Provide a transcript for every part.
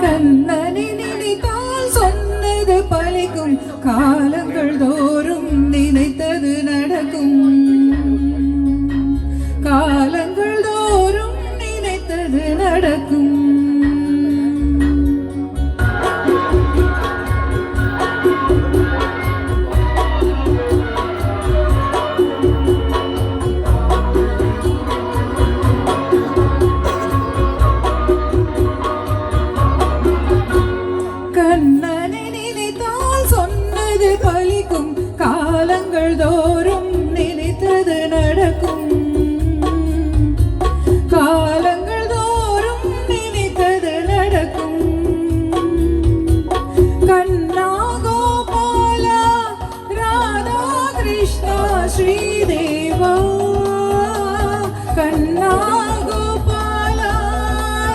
கண்ணனை நினைத்தால் சொன்னது பலிக்கும், காலங்கள் தோறும் நினைத்தது நடக்கும், காலங்கள் தோறும் நினைத்தது நடக்கும். கண்ணனை நினைத்தால் சொன்னது பலிக்கும், காலங்கள் தோறும் நினைத்தது நடக்கும், காலங்கள் தோறும் நினைத்தது நடக்கும். கண்ணா கோபாலா ராதா கிருஷ்ணா ஸ்ரீதேவா, கண்ணா கோபாலா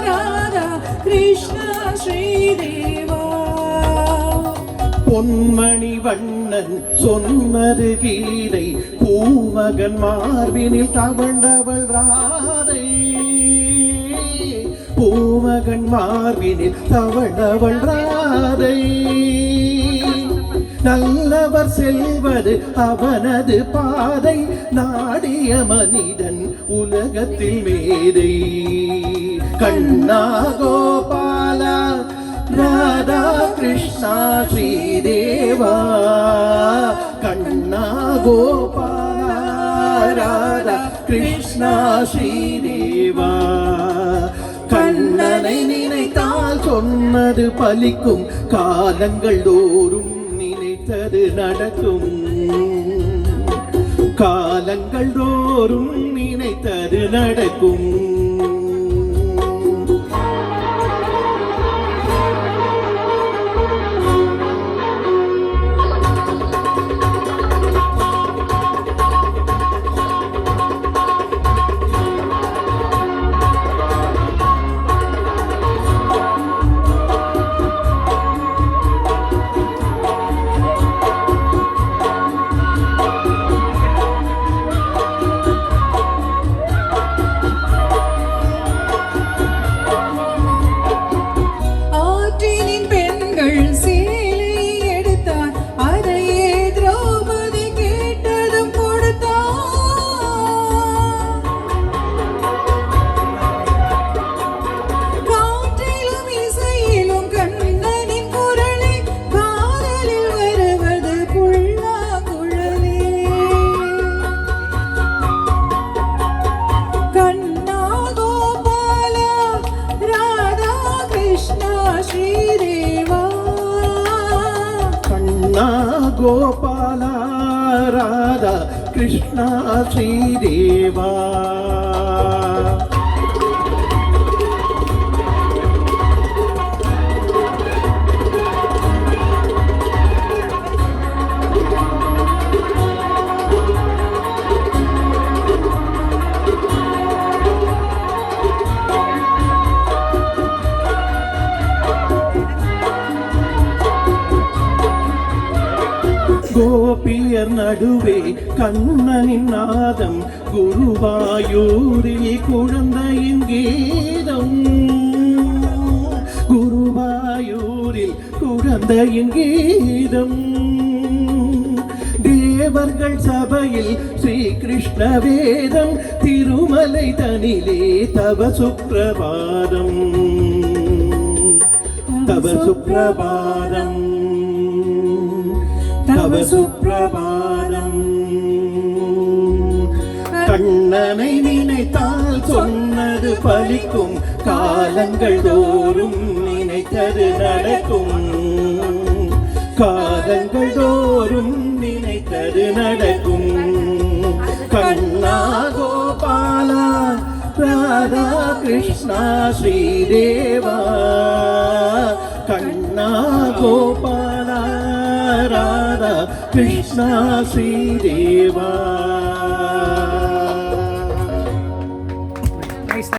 ராதா கிருஷ்ணா ஸ்ரீதேவா. பொன்மணி வண்ணன் சொன்னது கீதை, பூமகன் மார்பினில் தவழ்ந்தவள் ராதை, பூமகன் மார்பினில் தவழ்ந்தவள் ராதை. நல்லவர் செல்வது அவனது பாதை, நாடிய மனிதன் உலகத்தில் மேதை. கண்ணா கோபாலா ராதா கிருஷ்ணா ஸ்ரீதேவா, கண்ணா கோபாலா ராதா கிருஷ்ணா ஸ்ரீதேவா. கண்ணனை நினைத்தால் சொன்னது பலிக்கும், காலங்கள் தோறும் நினைத்தது நடக்கும், காலங்கள் தோறும் நினைத்தது நடக்கும். கோபாலா ராதா கிருஷ்ணா ஸ்ரீதேவா. கோபியர் நடுவே கண்ணனின் நாதம், குருவாயூரில் குழந்தையின் கீதம், குருவாயூரில் குழந்தையின் கீதம். தேவர்கள் சபையில் ஸ்ரீ கிருஷ்ண வேதம், திருமலை தனிலே தவ சுப்ரபாதம், தவ சுப்ரபாதம், தவ சுப்ரபாதம். கண்ணனை நினைத்தால் சொன்னது பலிக்கும், காலங்கள் தோறும் நினைத்தது நடக்கும், காலங்கள் தோறும் நினைத்தது நடக்கும். கண்ணா கோபாலா ராதா கிருஷ்ணா ஸ்ரீதேவா, கண்ணா கோபாலா ராதா கிருஷ்ணா ஸ்ரீதேவா.